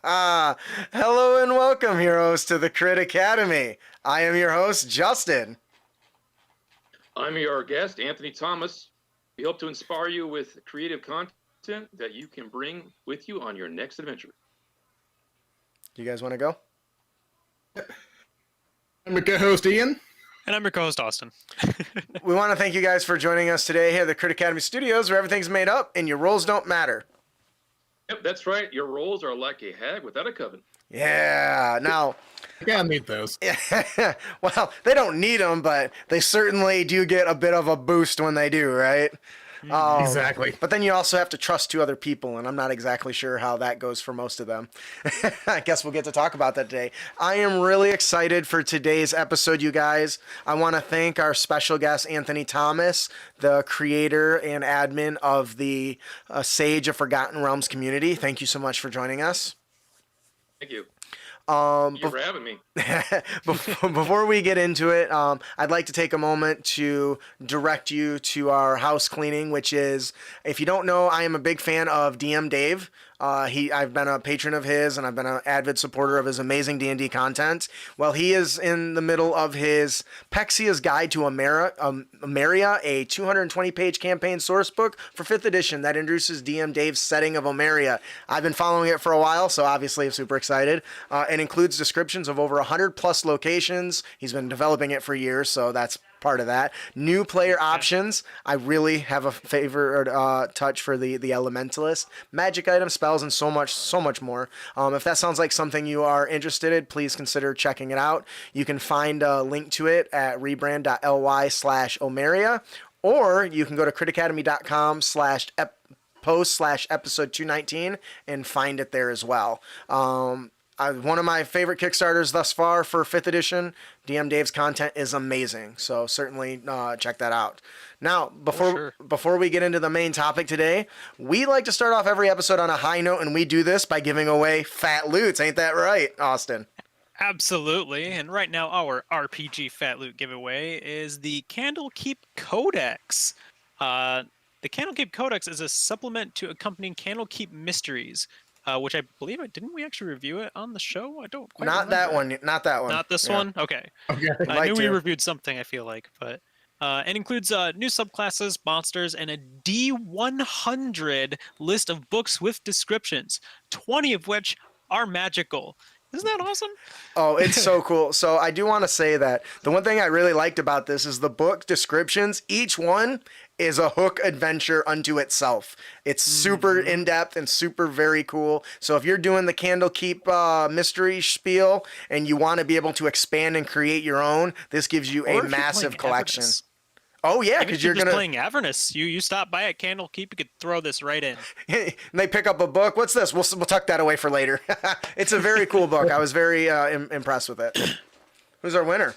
Hello and welcome, heroes, to the Crit Academy. I am your host, Justin. I'm your guest, Anthony Thomas. We hope to inspire you with creative content that you can bring with you on your next adventure. Do you guys want to go? I'm your co-host, Ian. And I'm your co-host, Austin. We want to thank you guys for joining us today here at the Crit Academy Studios, where everything's made up and your roles don't matter. Yep, that's right. Your roles are like a hag without a coven. Yeah, now... Yeah, I need those. Well, they don't need them, but they certainly do get a bit of a boost when they do, right? Exactly. But then you also have to trust two other people, and I'm not exactly sure how that goes for most of them. I guess we'll get to talk about that today. I am really excited for today's episode, you guys. I want to thank our special guest, Anthony Thomas, the creator and admin of the Sage of Forgotten Realms community. Thank you so much for joining us. Thank you. Thank you for having me. Before we get into it, I'd like to take a moment to direct you to our house cleaning, which is, if you don't know, I am a big fan of DM Dave. I've been a patron of his, and I've been an avid supporter of his amazing D&D content. Well, he is in the middle of his Pexia's Guide to Omeria, a 220-page campaign source book for 5th edition that introduces DM Dave's setting of Omeria. I've been following it for a while, so obviously I'm super excited. It includes descriptions of over 100+ locations. He's been developing it for years, so that's part of that. New player options. I really have a favorite touch for the elementalist. Magic items, spells, and so much more. If that sounds like something you are interested in, please consider checking it out. You can find a link to it at rebrand.ly/Omeria, or you can go to critacademy.com/post/episode 219 and find it there as well. One of my favorite Kickstarters thus far for 5th edition. DM Dave's content is amazing, so certainly check that out. Now, before we get into the main topic today, we like to start off every episode on a high note, and we do this by giving away fat loots. Ain't that right, Austin? Absolutely. And right now, our RPG Fat Loot giveaway is the Candlekeep Codex. The Candlekeep Codex is a supplement to accompanying Candlekeep Mysteries. Which I believe, didn't we actually review it on the show? I don't quite remember. Not that one. Not this one? Okay. I knew we reviewed something, I feel like. But it includes new subclasses, monsters, and a D100 list of books with descriptions, 20 of which are magical. Isn't that awesome? Oh, it's so cool. So I do want to say that the one thing I really liked about this is the book descriptions. Each one is a hook adventure unto itself. It's super in-depth and super very cool. So if you're doing the Candlekeep mystery spiel and you want to be able to expand and create your own, this gives you a massive collection. Avernus. Oh yeah, because you're just playing Avernus. You stop by at Candlekeep, you could throw this right in. And they pick up a book. What's this? We'll tuck that away for later. It's a very cool book. I was very impressed with it. Who's our winner?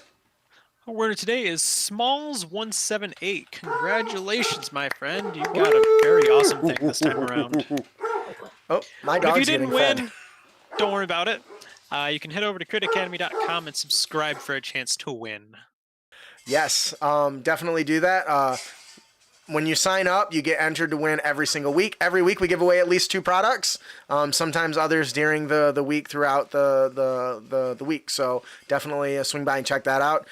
Our winner today is Smalls178. Congratulations, my friend. You got a very awesome thing this time around. Oh, my But if you dog's didn't getting win, fed. don't worry about it. You can head over to critacademy.com and subscribe for a chance to win. Yes, definitely do that. When you sign up, you get entered to win every single week. Every week we give away at least 2 products. Sometimes others during the week throughout the week. So definitely swing by and check that out.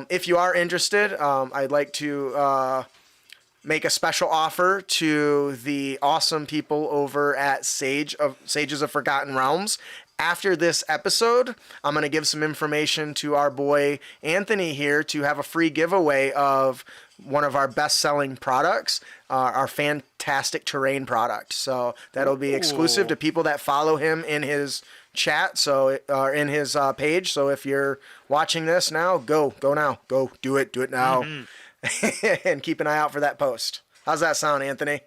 If you are interested, I'd like to make a special offer to the awesome people over at Sages of Forgotten Realms. After this episode, I'm going to give some information to our boy Anthony here to have a free giveaway of one of our best-selling products, our fantastic terrain product. So that'll be exclusive to people that follow him in his chat, so in his page. So if you're watching this now, go now, go do it now, and keep an eye out for that post. How's that sound, Anthony?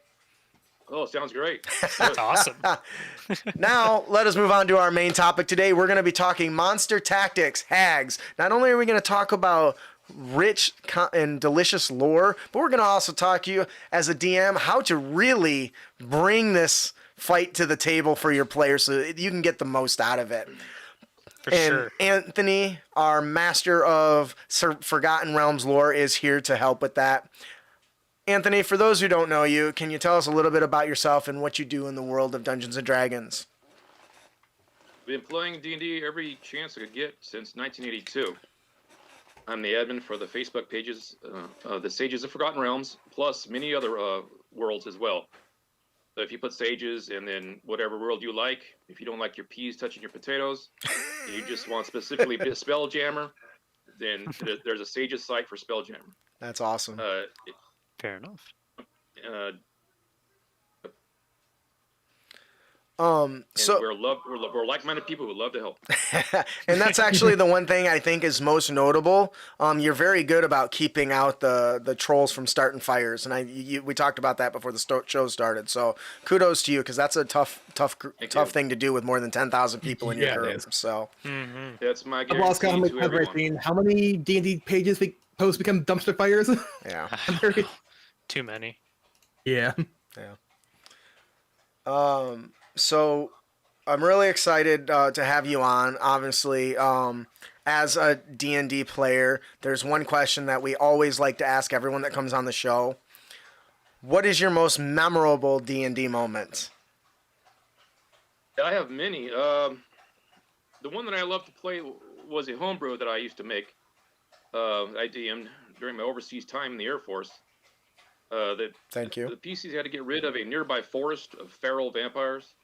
Oh, sounds great. That's awesome. Now, let us move on to our main topic today. We're going to be talking monster tactics, Hags. Not only are we going to talk about rich and delicious lore, but we're going to also talk to you as a DM how to really bring this fight to the table for your players so that you can get the most out of it. For sure. Anthony, our master of Forgotten Realms lore, is here to help with that. Anthony, for those who don't know you, can you tell us a little bit about yourself and what you do in the world of Dungeons & Dragons? been playing D&D every chance I could get since 1982. I'm the admin for the Facebook pages, the Sages of Forgotten Realms, plus many other worlds as well. So if you put Sages and then whatever world you like, if you don't like your peas touching your potatoes, you just want specifically Spelljammer, then there's a Sages site for Spelljammer. That's awesome. Fair enough. So we're like-minded people who love to help. and that's actually the one thing I think is most notable. You're very good about keeping out the trolls from starting fires, and we talked about that before the show started. So kudos to you, because that's a tough thing to do with more than 10,000 people in your group. So that's my I've lost count guarantee how to many everyone. how many D&D pages posts become dumpster fires? yeah, Too many. Yeah. So I'm really excited to have you on. Obviously, as a D&D player, there's one question that we always like to ask everyone that comes on the show. What is your most memorable D&D moment? I have many. The one that I love to play was a homebrew that I used to make. I DM'd during my overseas time in the Air Force. Thank you. The PCs had to get rid of a nearby forest of feral vampires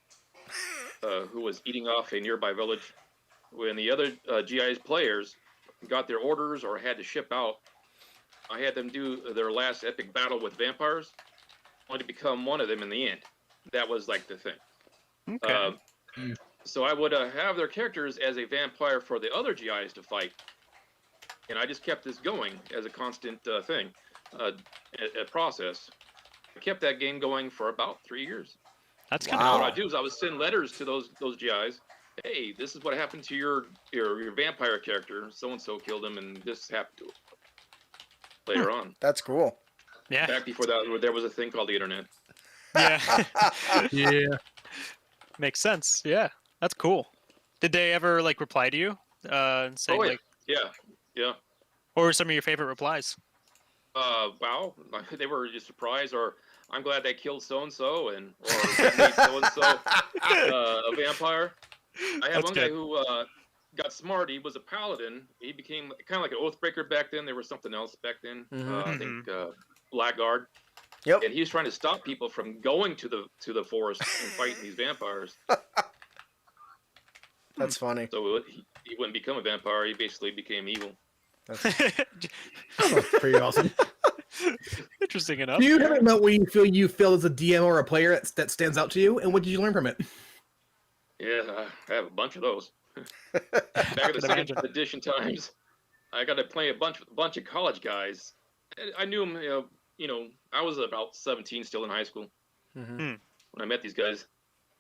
who was eating off a nearby village. When the other GI's players got their orders or had to ship out, I had them do their last epic battle with vampires, only to become one of them in the end. That was like the thing. Okay. So I would have their characters as a vampire for the other GIs to fight. And I just kept this going as a constant thing, a process. I kept that game going for about 3 years. That's Wow. kind of What I do is I would send letters to those GIs. Hey, this is what happened to your vampire character. So and so killed him, and this happened to him. Later on, That's cool. yeah. back before that, there was a thing called the internet. Yeah. Yeah. Makes sense. Yeah. That's cool. Did they ever like reply to you and say Oh, yeah. like, Yeah. what were some of your favorite replies? Wow, they were just surprised, or I'm glad they killed so and so, and or made so and so a vampire. I had That's one guy good. who got smart. He was a paladin. He became kind of like an oathbreaker back then. There was something else back then. I think Blackguard. Yep. And he was trying to stop people from going to the forest and fighting these vampires. That's funny. So he wouldn't become a vampire. He basically became evil. That's That's pretty awesome. Interesting enough. Do you have a moment where you feel as a DM or a player that stands out to you, and what did you learn from it? Yeah, I have a bunch of those. Back in the second edition times, I got to play a bunch of college guys. I knew them, I was about 17 still in high school when I met these guys.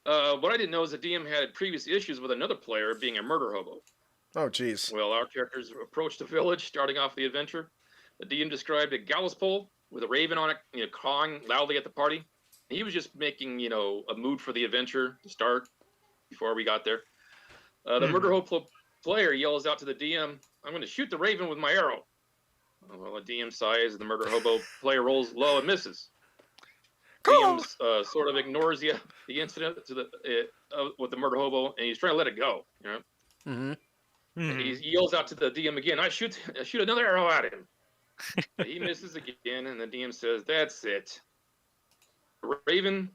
What I didn't know is the DM had previous issues with another player being a murder hobo. Oh, geez. Well, our characters approached the village, starting off the adventure. The DM described a gallows pole with a raven on it, cawing loudly at the party. He was just making, a mood for the adventure to start before we got there. The murder hobo player yells out to the DM, "I'm going to shoot the raven with my arrow." Well, the DM sighs, the murder hobo player rolls low and misses. DM sort of ignores the incident with the murder hobo, and he's trying to let it go. And he yells out to the DM again, I shoot another arrow at him. But he misses again, and the DM says, "That's it." The raven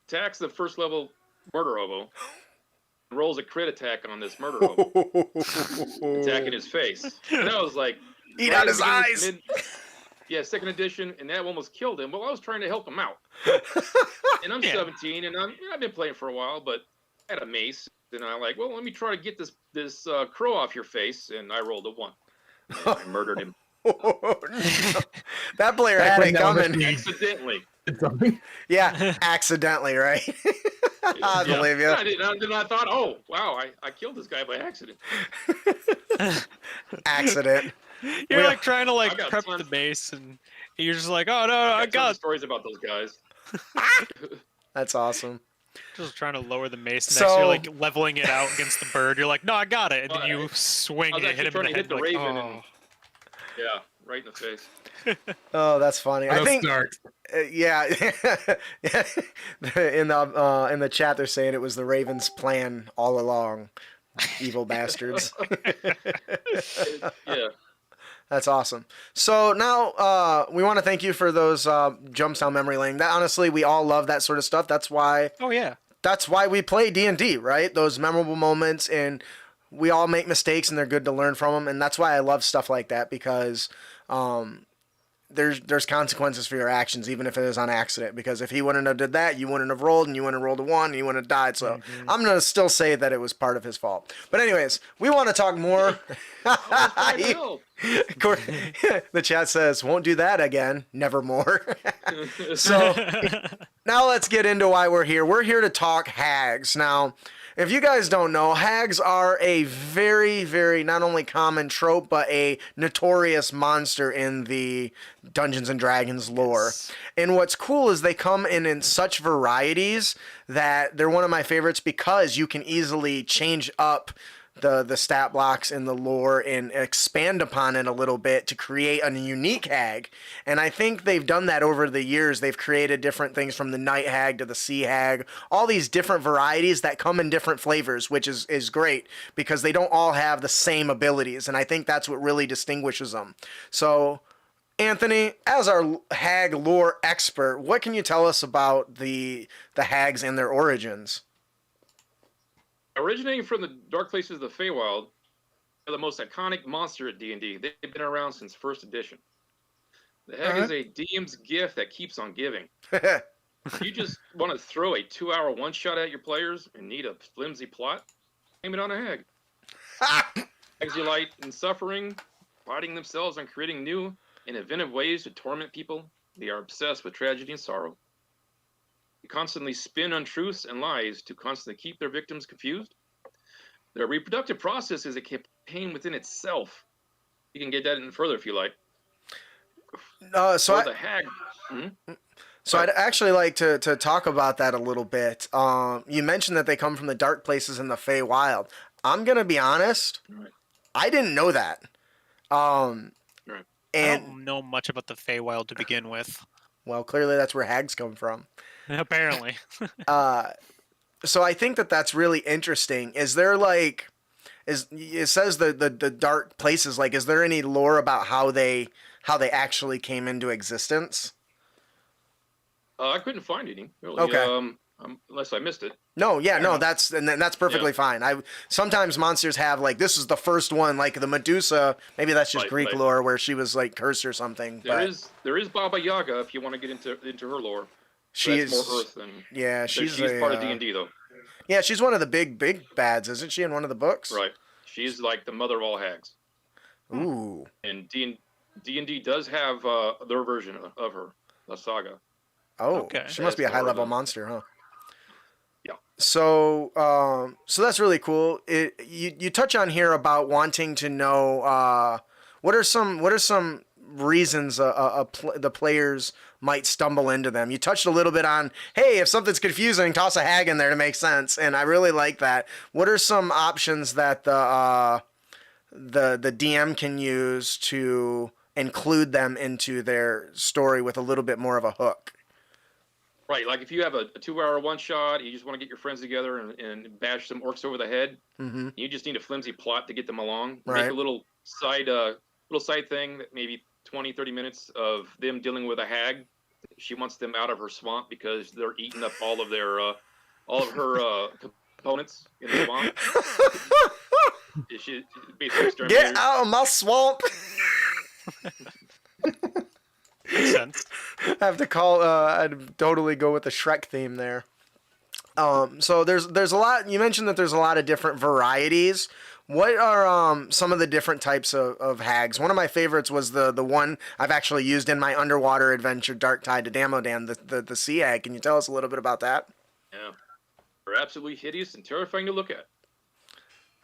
attacks the first level murder hobo, and rolls a crit attack on this murder hobo, attacking his face. And I was like, Eat out his eyes. Second edition, and that almost killed him. Well, I was trying to help him out. And I'm 17, and I've been playing for a while, but I had a mace, and I'm like, well, let me try to get this crow off your face, and I rolled a 1. And I murdered him. No. That player had it coming. Accidentally. Yeah, accidentally, right? I believe you. Then I thought, oh, wow, I killed this guy by accident. Accident. You're like trying to I got prep tons- the base, and you're just like, oh no, I tons of got. stories about those guys. That's awesome. Just trying to lower the mace next. So- You're like leveling it out against the bird. You're like, no, I got it, and then you swing I was and hit actually him in trying the to head. hit the like, raven, oh. Yeah, right in the face. Oh, that's funny. I Let's think, start. yeah, in the chat they're saying it was the Ravens' plan all along. Evil bastards. Yeah. That's awesome. So now we want to thank you for those jumps down memory lane. That honestly, we all love that sort of stuff. That's why Oh yeah. we play D&D, right? Those memorable moments, and we all make mistakes, and they're good to learn from them. And that's why I love stuff like that, because there's consequences for your actions, even if it is on accident. Because if he wouldn't have did that, you wouldn't have rolled, and you wouldn't have rolled a 1, and you wouldn't have died. So I'm gonna still say that it was part of his fault. But anyways, we want to talk more. Oh, The chat says, "Won't do that again, nevermore." So now let's get into why we're here. We're here to talk hags. Now, if you guys don't know, hags are a very, very not only common trope, but a notorious monster in the Dungeons and Dragons lore. And what's cool is they come in such varieties that they're one of my favorites, because you can easily change up the stat blocks in the lore and expand upon it a little bit to create a unique hag. And I think they've done that over the years. They've created different things, from the night hag to the sea hag, all these different varieties that come in different flavors, which is great, because they don't all have the same abilities. And I think that's what really distinguishes them. So Anthony, as our hag lore expert, what can you tell us about the hags and their origins? originating from the dark places of the Feywild, they're the most iconic monster at D&D. They've been around since first edition. The hag is a DM's gift that keeps on giving. You just want to throw a 2-hour one-shot at your players and need a flimsy plot? Aim it on a hag. Hags delight in suffering, fighting themselves, and creating new and inventive ways to torment people. They are obsessed with tragedy and sorrow. They constantly spin untruths and lies to constantly keep their victims confused. Their reproductive process is a campaign within itself. You can get that in further if you like. The hag. So I'd actually like to talk about that a little bit. You mentioned that they come from the dark places in the Feywild. I'm gonna be honest. Right. I didn't know that. Right. I don't know much about the Feywild to begin with. Well, clearly that's where hags come from. Apparently. So I think that that's really interesting. Is there like, it says the dark places, like, is there any lore about how they actually came into existence? I couldn't find any. Really. Okay. Unless I missed it. No, yeah, no, that's perfectly fine. Sometimes monsters have, like, this is the first one, like the Medusa. Maybe that's just Greek lore where she was like cursed or something. There is Baba Yaga if you want to get into her lore. She's more Earth than she's part of D&D though. Yeah, she's one of the big bads, isn't she? In one of the books. Right. She's like the mother of all hags. Ooh. And D&D does have their version of her, the saga. Oh, okay. She must be a high-level monster, huh? Yeah. So that's really cool. You touch on here about wanting to know what are some reasons the players might stumble into them. You touched a little bit on, hey, if something's confusing, toss a hag in there to make sense, and I really like that. What are some options that the DM can use to include them into their story with a little bit more of a hook? Right, like if you have a 2-hour one-shot, you just want to get your friends together and bash some orcs over the head. Mm-hmm. You just need a flimsy plot to get them along. Right. Make a little side thing, that maybe 20, 30 minutes of them dealing with a hag. She wants them out of her swamp because they're eating up all of her components in the swamp. She basically get out of my swamp. Makes sense. I have to call. I'd totally go with the Shrek theme there. So there's a lot. You mentioned that there's a lot of different varieties. What are some of the different types of hags? One of my favorites was the one I've actually used in my underwater adventure, Dark Tide to Damodan, the sea hag. Can you tell us a little bit about that? Yeah, they're absolutely hideous and terrifying to look at.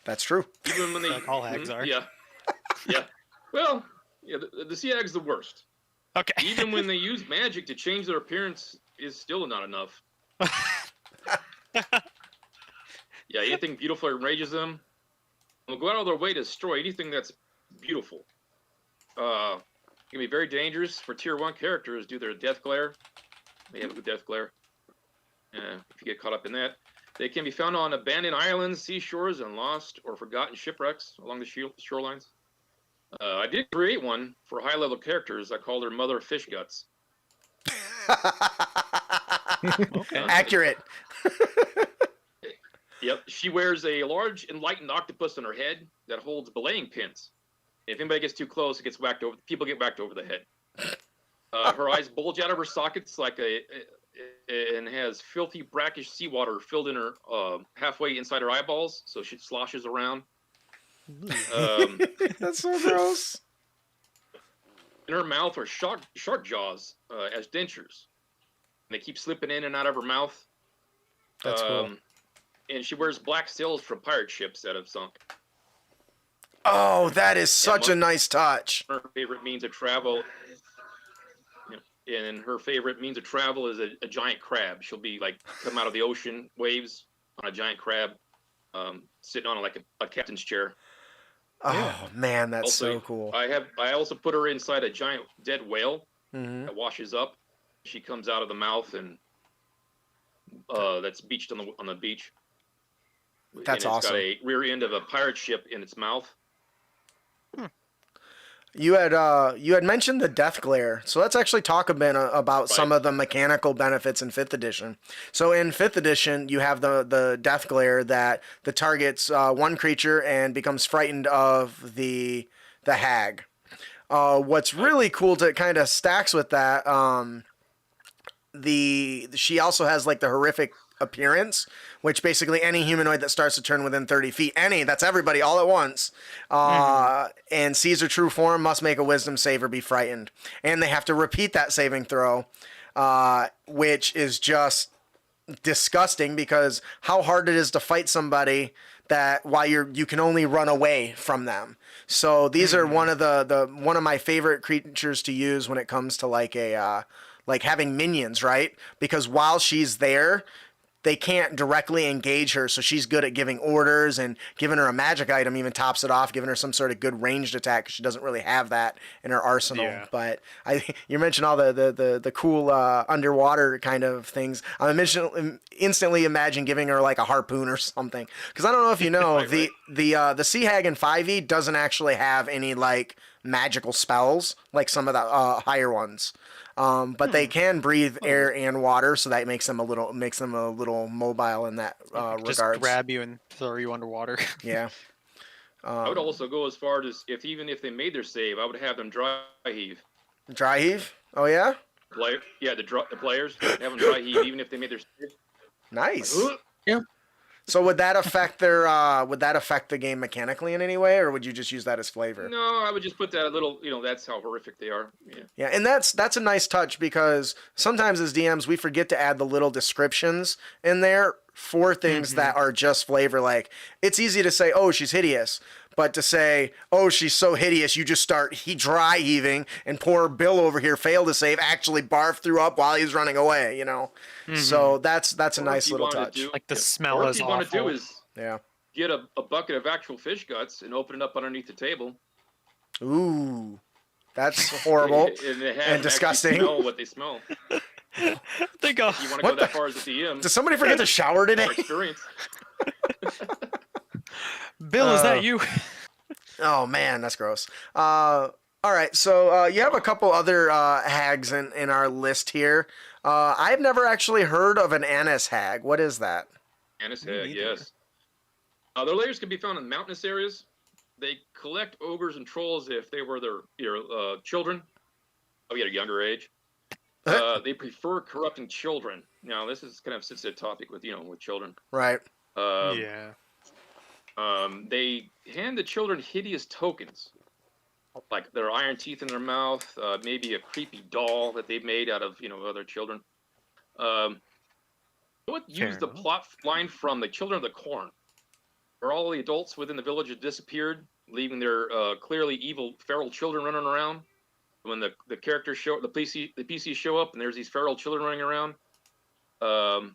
That's true. Even when they like all hags are. Yeah. Well, yeah, the sea hag's the worst. Okay. Even when they use magic to change their appearance is still not enough. Yeah, anything beautiful enrages them. They'll go out of their way to destroy anything that's beautiful. can be very dangerous for tier 1 characters due to their death glare. They have a good death glare. If you get caught up in that. They can be found on abandoned islands, seashores, and lost or forgotten shipwrecks along the shorelines. I did create one for high-level characters. I called her Mother Fish Guts. Okay. Accurate. Yep, she wears a large enlightened octopus on her head that holds belaying pins. If anybody gets too close, it gets whacked over. People get whacked over the head. Her eyes bulge out of her sockets and has filthy, brackish seawater filled in her halfway inside her eyeballs, so she sloshes around. That's so gross. In her mouth are shark jaws as dentures. And they keep slipping in and out of her mouth. That's cool. And she wears black sails from pirate ships that have sunk. Oh, that is such a nice touch. Her favorite means of travel, and her favorite means of travel is a giant crab. She'll be like come out of the ocean waves on a giant crab, sitting on like a captain's chair. Oh man, that's Also, so cool. I also put her inside a giant dead whale Mhm. that washes up. She comes out of the mouth and that's beached on the beach. That's and it's awesome. got a rear end of a pirate ship in its mouth. You had mentioned the death glare, so let's actually talk a bit about some of the mechanical benefits in 5th edition. So in 5th edition, you have the death glare that the targets one creature and becomes frightened of the hag. What's really cool to kind of stacks with that, she also has like the horrific appearance, which basically any humanoid that starts to turn within 30 feet, that's everybody all at once, and sees her true form must make a wisdom save or be frightened. And they have to repeat that saving throw, which is just disgusting because how hard it is to fight somebody that while you can only run away from them. So these are one of my favorite creatures to use when it comes to like having minions, right? Because while she's there, they can't directly engage her, so she's good at giving orders, and giving her a magic item even tops it off, giving her some sort of good ranged attack, 'cause she doesn't really have that in her arsenal. Yeah. But you mentioned all the cool underwater kind of things. I instantly imagine giving her like a harpoon or something, because I don't know if you know, Right. the Sea Hag in 5e doesn't actually have any like magical spells like some of the higher ones. But they can breathe air and water, so that makes them a little mobile in that Just regards. grab you and throw you underwater. Yeah. I would also go as far as even if they made their save, I would have them dry heave. Dry heave. Oh yeah. The players have them dry heave even if they made their save. Nice. Yeah. So would that affect the game mechanically in any way, or would you just use that as flavor? No, I would just put that a little. That's how horrific they are. Yeah. Yeah, and that's a nice touch because sometimes as DMs we forget to add the little descriptions in there for things that are just flavor. Like it's easy to say, "Oh, she's hideous," but to say, "Oh, she's so hideous," you just start dry heaving, and poor Bill over here failed to save, actually threw up while he's running away. So that's a nice little touch. Like the smell Or is if you want to do awful. is Yeah. get a bucket of actual fish guts and open it up underneath the table. Ooh, that's horrible and, they have and disgusting. Smell what they smell. They go. You want to go that far as a DM? Does somebody forget to shower today? For experience. Bill, is that you? Oh man, that's gross. All right, so you have a couple other hags in our list here. I've never actually heard of an anise hag. What is that? Anise Me hag, neither. yes. Their lairs can be found in mountainous areas. They collect ogres and trolls if they were your children, probably at a younger age. They prefer corrupting children. Now, this is kind of sensitive topic with children. Right. Yeah. They hand the children hideous tokens, like their iron teeth in their mouth, maybe a creepy doll that they made out of other children. What use the plot line from the Children of the Corn, where all the adults within the village had disappeared, leaving their clearly evil feral children running around. When the characters the PCs show up, and there's these feral children running around. I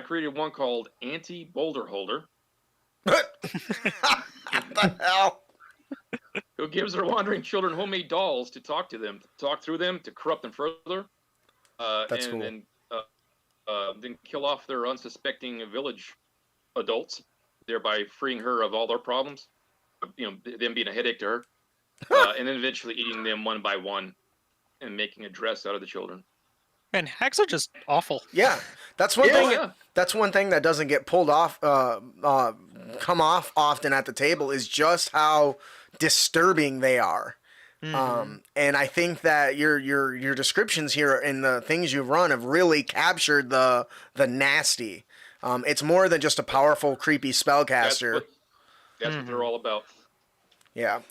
created one called Anti Boulder Holder. What the hell? who gives their wandering children homemade dolls to talk to them, to talk through them, to corrupt them further, That's and cool. then kill off their unsuspecting village adults, thereby freeing her of all their problems. Them being a headache to her, and then eventually eating them one by one and making a dress out of the children. Man, hags are just awful. Yeah, that's one Yeah. thing. Oh, yeah. That's one thing that doesn't get pulled off, come off often at the table is just how disturbing they are. And I think that your descriptions here and the things you've run have really captured the nasty. It's more than just a powerful, creepy spellcaster. That's what they're all about. Yeah.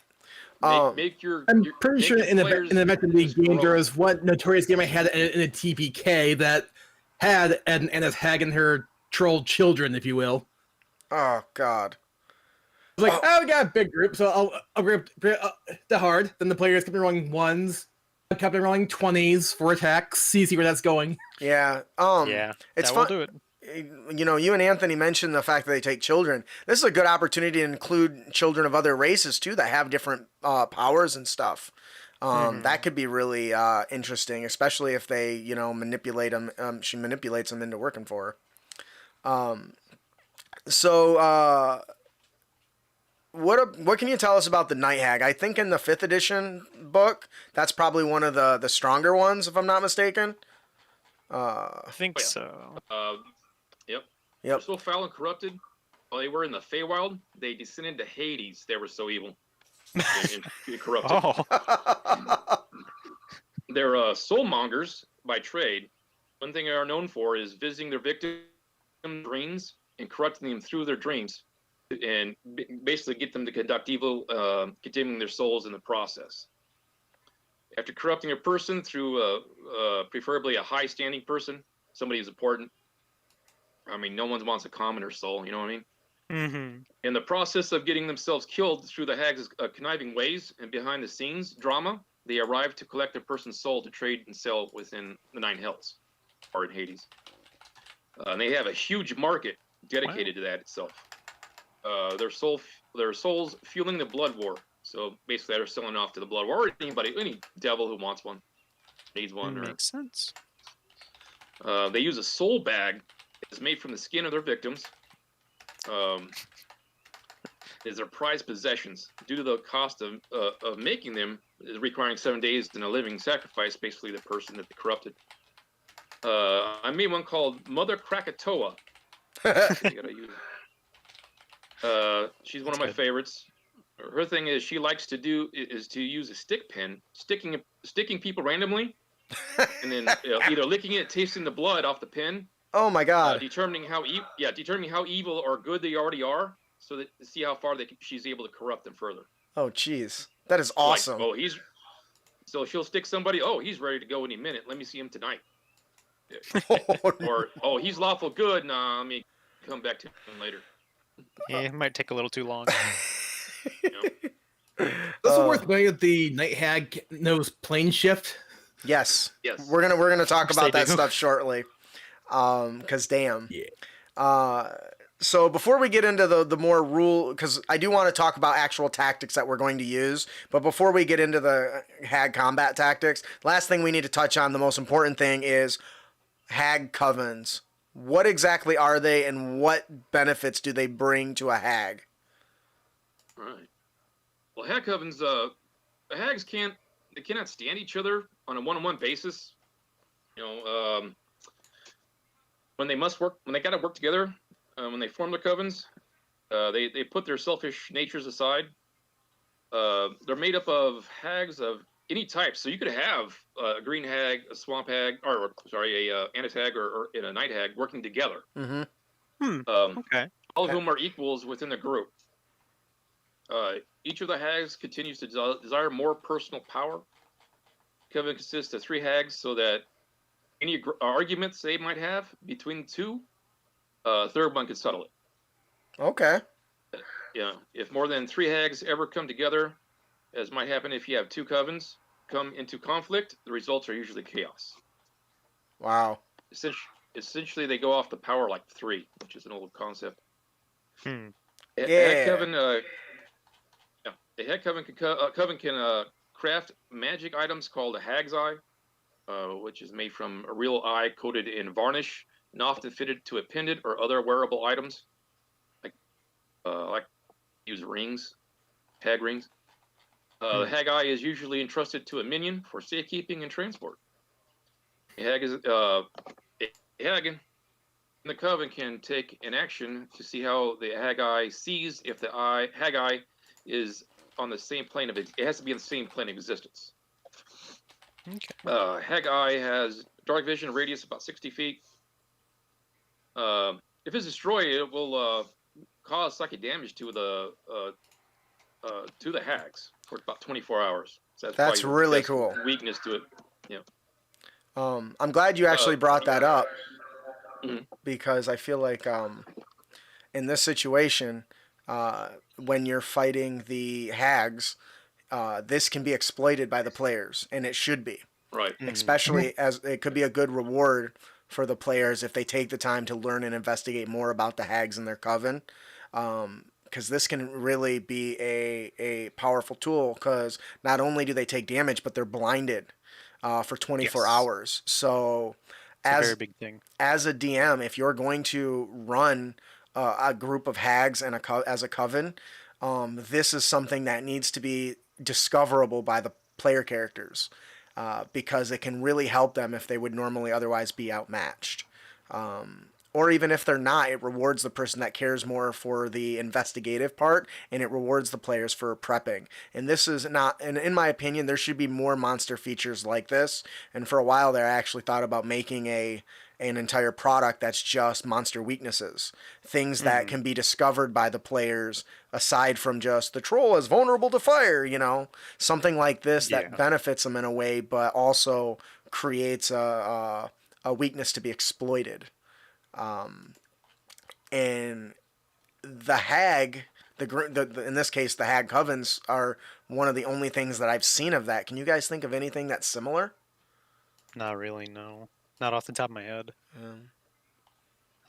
Make your. I'm your- pretty make sure your in the players Vector League just game there grow. was one notorious game I had in a TPK that had an hag and her troll children, if you will. Oh God. It's like, oh, we got a big group, so I'll grab the hard. Then the players kept rolling ones, kept rolling 20s for attacks. See where that's going. Yeah. Yeah, It's that fun. will do it. You and Anthony mentioned the fact that they take children. This is a good opportunity to include children of other races too that have different powers and stuff. That could be really interesting, especially if they, manipulate them. She manipulates them into working for her. So, what can you tell us about the Night Hag? I think in the 5th edition book, that's probably one of the stronger ones, if I'm not mistaken. I think Oh, yeah. so. Yep. Yep. They're so foul and corrupted. While they were in the Feywild, they descended to Hades. They were so evil and corrupted. Oh, They're soulmongers by trade. One thing they are known for is visiting their victims' dreams and corrupting them through their dreams, and basically get them to conduct evil, condemning their souls in the process. After corrupting a person through preferably a high-standing person, somebody who's important. I mean, no one wants a commoner soul, you know what I mean? In the process of getting themselves killed through the hag's conniving ways and behind-the-scenes drama, they arrive to collect a person's soul to trade and sell within the 9 hells, or in Hades. And they have a huge market dedicated to that itself. Their souls fueling the blood war. So basically, they're selling off to the blood war, or any devil who wants one, needs one. makes sense. They use a soul bag that's made from the skin of their victims. Is their prized possessions due to the cost of making them, requiring 7 days in a living sacrifice, basically the person that they corrupted. I made one called Mother Krakatoa. She's one of my favorites. Her thing is she likes to use a stick pin, sticking people randomly, and then either licking it, tasting the blood off the pin. Oh my God. Determining how evil or good they already are, so that to see how far she's able to corrupt them further. Oh jeez, that is awesome. Like, so she'll stick somebody. Oh, he's ready to go any minute. Let me see him tonight. Or he's lawful good. Nah, let me come back to him later. Yeah, it might take a little too long. Is it worth noting that the Night Hag knows plane shift? Yes. Yes. We're gonna talk about they that do. stuff shortly. Cause damn. Yeah. So before we get into the more rule, because I do want to talk about actual tactics that we're going to use, but before we get into the hag combat tactics, last thing we need to touch on, the most important thing is hag covens. What exactly are they, and what benefits do they bring to a hag? Right. Well, hag covens, hags cannot stand each other on a one-on-one basis. When they gotta work together, when they form their covens, they put their selfish natures aside. They're made up of hags of any type. So you could have a green hag, a swamp hag, a anise hag, or a night hag working together. Mm-hmm. Okay. All of whom are equals within the group. Each of the hags continues to desire more personal power. Coven consists of 3 hags, so that any arguments they might have between the two, third one could settle it. Okay. Yeah, if more than 3 hags ever come together, as might happen if you have 2 covens come into conflict, the results are usually chaos. Wow. Essentially, they go off the power like 3, which is an old concept. Yeah. Hag coven, A hag coven can craft magic items called a hag's eye, which is made from a real eye coated in varnish and often fitted to a pendant or other wearable items, like use rings, hag rings. The hag eye is usually entrusted to a minion for safekeeping and transport. A hag in the coven can take an action to see how the hag eye sees if the hag eye is on the same plane of it. It has to be in the same plane of existence. Okay. Hag eye has dark vision, radius about 60 feet. If it's destroyed, it will cause psychic damage to the hags for about 24 hours. So That's probably really best cool. weakness to it. Yeah. I'm glad you actually brought that up Mhm. because I feel like in this situation, when you're fighting the hags, this can be exploited by the players, and it should be. Right. Especially as it could be a good reward for the players if they take the time to learn and investigate more about the hags and their coven. Because this can really be a powerful tool because not only do they take damage, but they're blinded for 24 Yes. hours. So It's a very as big thing. as a DM, if you're going to run a group of hags and as a coven, this is something that needs to be discoverable by the player characters because it can really help them if they would normally otherwise be outmatched. Or even if they're not, it rewards the person that cares more for the investigative part, and it rewards the players for prepping. And this is not, and in my opinion, there should be more monster features like this. And for a while there, I actually thought about making an entire product that's just monster weaknesses, things that can be discovered by the players aside from just the troll is vulnerable to fire, something like this Yeah. that benefits them in a way, but also creates a weakness to be exploited. And the hag, in this case, the hag covens are one of the only things that I've seen of that. Can you guys think of anything that's similar? Not really, no. Not off the top of my head.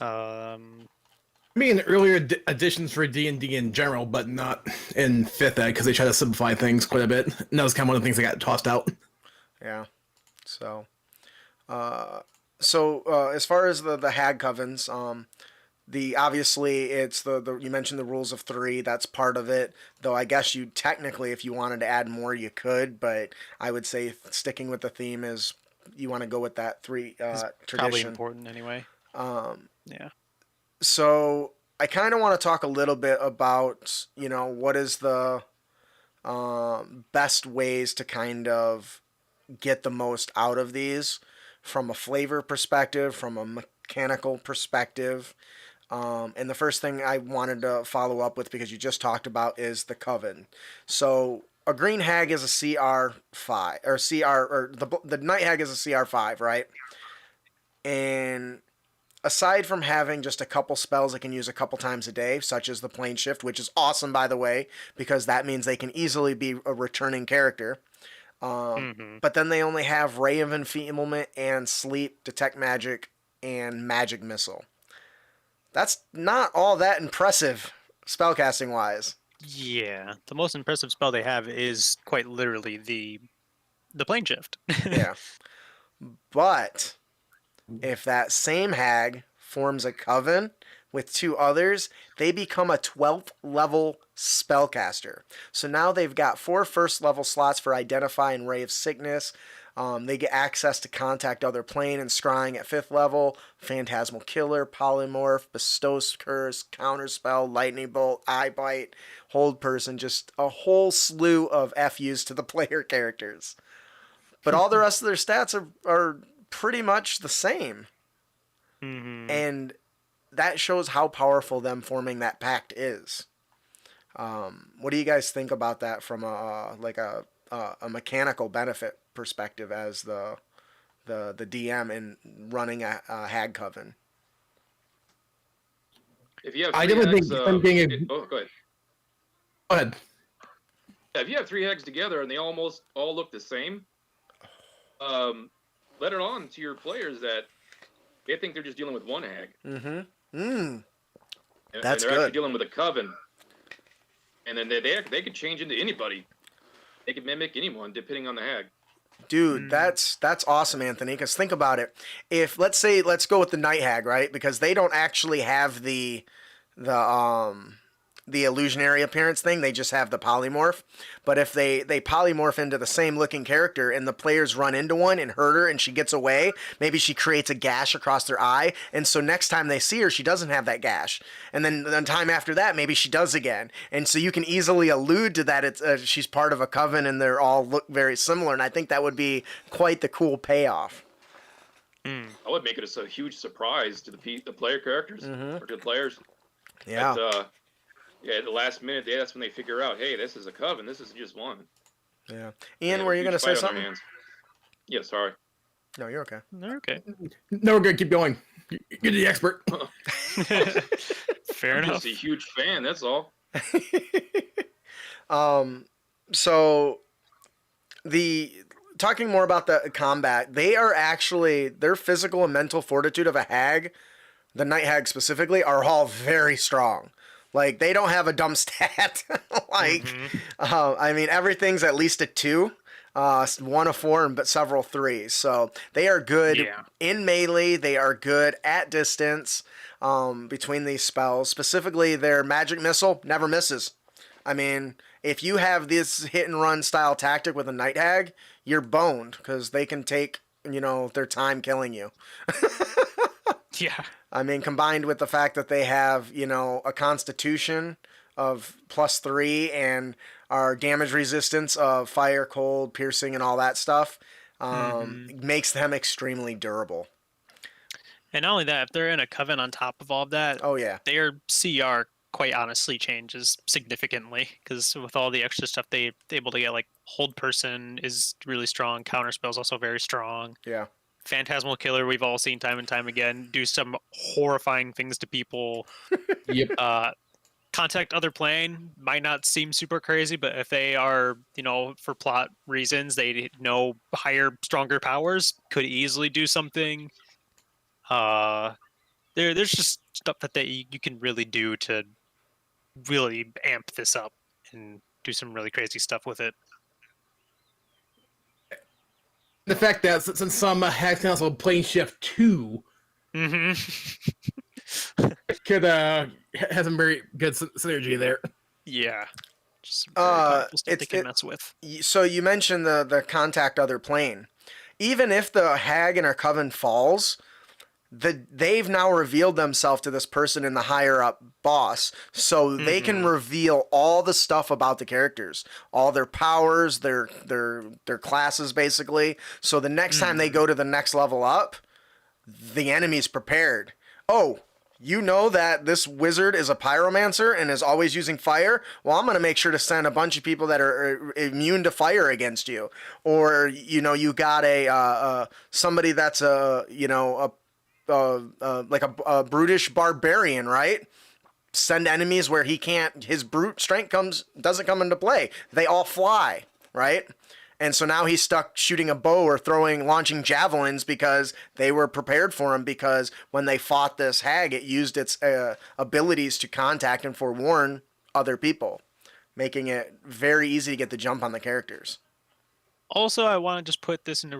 Um, I mean, earlier additions for D&D in general, but not in 5th Ed because they try to simplify things quite a bit. And that was kind of one of the things that got tossed out. Yeah. So, as far as the hag covens, obviously it's the you mentioned the rules of 3. That's part of it. Though I guess you technically, if you wanted to add more, you could. But I would say sticking with the theme is you want to go with that 3 probably tradition. important anyway. Yeah. So I kind of want to talk a little bit about what is the best ways to kind of get the most out of these from a flavor perspective, from a mechanical perspective. And the first thing I wanted to follow up with, because you just talked about, is the coven. So a green hag is a CR5 or the night hag is a CR5, right? And aside from having just a couple spells they can use a couple times a day, such as the plane shift, which is awesome, by the way, because that means they can easily be a returning character. But then they only have Ray of Enfeeblement and Sleep, Detect Magic, and Magic Missile. That's not all that impressive spellcasting wise. Yeah. The most impressive spell they have is quite literally the plane shift. Yeah. But if that same hag forms a coven with 2 others, they become a 12th level spellcaster. So now they've got 4 first level slots for Identify and Ray of Sickness. They get access to Contact Other Plane and Scrying at 5th level, Phantasmal Killer, Polymorph, Bestows Curse, Counterspell, Lightning Bolt, Eye Bite, Hold Person, just a whole slew of FUs to the player characters. But all the rest of their stats are pretty much the same. And that shows how powerful them forming that pact is. What do you guys think about that from a mechanical benefit perspective as the DM in running a hag coven? If you have I 3 definitely hags, think them being go ahead. Go ahead. Yeah, if you have 3 hags together and they almost all look the same, let it on to your players that they think they're just dealing with 1 hag. That's and they're good. actually dealing with a coven. and then they could change into anybody. They could mimic anyone depending on the hag. Dude, that's awesome, Anthony. Because think about it. If let's go with the night hag, right? Because they don't actually have the illusionary appearance thing. They just have the polymorph. But if they polymorph into the same looking character and the players run into one and hurt her and she gets away, maybe she creates a gash across their eye. And so next time they see her, she doesn't have that gash. And then the time after that, maybe she does again. And so you can easily allude to that. It's she's part of a coven and they're all look very similar. And I think that would be quite the cool payoff. I would make it a huge surprise to the player characters or to the players. Yeah. But, at the last minute, that's when they figure out, hey, this is a coven. This is just one. Yeah. Ian, were you going to say something? Yeah, sorry. No, you're okay. Okay. No, we're good. Keep going. You're the expert. Fair I'm enough. just a huge fan. That's all. So talking more about the combat, their physical and mental fortitude of a hag, the night hag specifically, are all very strong. Like, they don't have a dumb stat. I mean, everything's at least a 2, 1 a 4, but several 3s. So they are good in melee. They are good at distance between these spells. Specifically, their magic missile never misses. I mean, if you have this hit and run style tactic with a night hag, you're boned because they can take, their time killing you. Yeah. I mean, combined with the fact that they have, a constitution of +3 and our damage resistance of fire, cold, piercing, and all that stuff, makes them extremely durable. And not only that, if they're in a coven on top of all of that, oh yeah, their CR quite honestly changes significantly because with all the extra stuff they're able to get, like hold person is really strong, counter spells also very strong. Yeah. Phantasmal Killer, we've all seen time and time again, do some horrifying things to people. Yep. Contact Other Plane might not seem super crazy, but if they are, for plot reasons, they know higher, stronger powers, could easily do something. There's just stuff that you can really do to really amp this up and do some really crazy stuff with it. The fact that since some hags can also plane shift 2, could have some very good synergy there. Yeah. Just some very powerful stuff they can mess with. So you mentioned the contact other plane. Even if the hag in our coven falls, they've now revealed themselves to this person in the higher up boss, so they can reveal all the stuff about the characters, all their powers, their classes, basically. So the next time they go to the next level up, the enemy's prepared. Oh, you know that this wizard is a pyromancer and is always using fire? Well, I'm going to make sure to send a bunch of people that are immune to fire against you. Or, you got somebody that's like a brutish barbarian, right? Send enemies where his brute strength doesn't come into play. They all fly, right? And so now he's stuck shooting a bow or launching javelins because they were prepared for him, because when they fought this hag, it used its abilities to contact and forewarn other people, making it very easy to get the jump on the characters. Also, I want to just put this into